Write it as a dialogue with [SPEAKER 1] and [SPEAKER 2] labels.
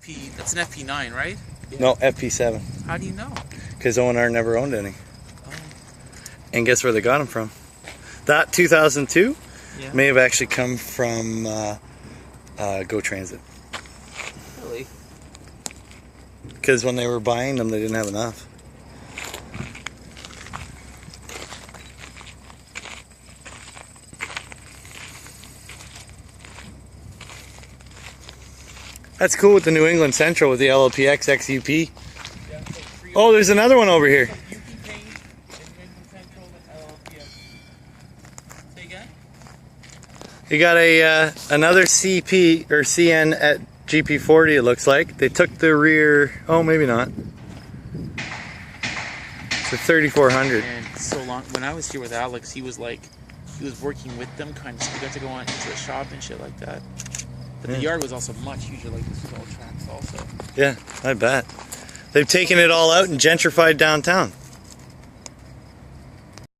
[SPEAKER 1] FP, that's an FP9, right? Yeah.
[SPEAKER 2] No, FP7.
[SPEAKER 1] How do you know?
[SPEAKER 2] Because ONR never owned any.
[SPEAKER 1] Oh.
[SPEAKER 2] And guess where they got them from? That 2002
[SPEAKER 1] Yeah.
[SPEAKER 2] may have actually come from Go Transit.
[SPEAKER 1] Really?
[SPEAKER 2] Because when they were buying them, they didn't have enough. That's cool with the New England Central with the llpx XUP.
[SPEAKER 1] Yeah, so
[SPEAKER 2] Oh, there's another one over here. You got a another CP or CN at GP40. It looks like they took the rear. Oh, maybe not. It's a 3400.
[SPEAKER 1] And so long. When I was here with Alex, he was working with them, kind of. So we got to go on into the shop and shit like that. But the yard was also much huger. Like this was all tracks, also.
[SPEAKER 2] Yeah, I bet. They've taken it all out and gentrified downtown.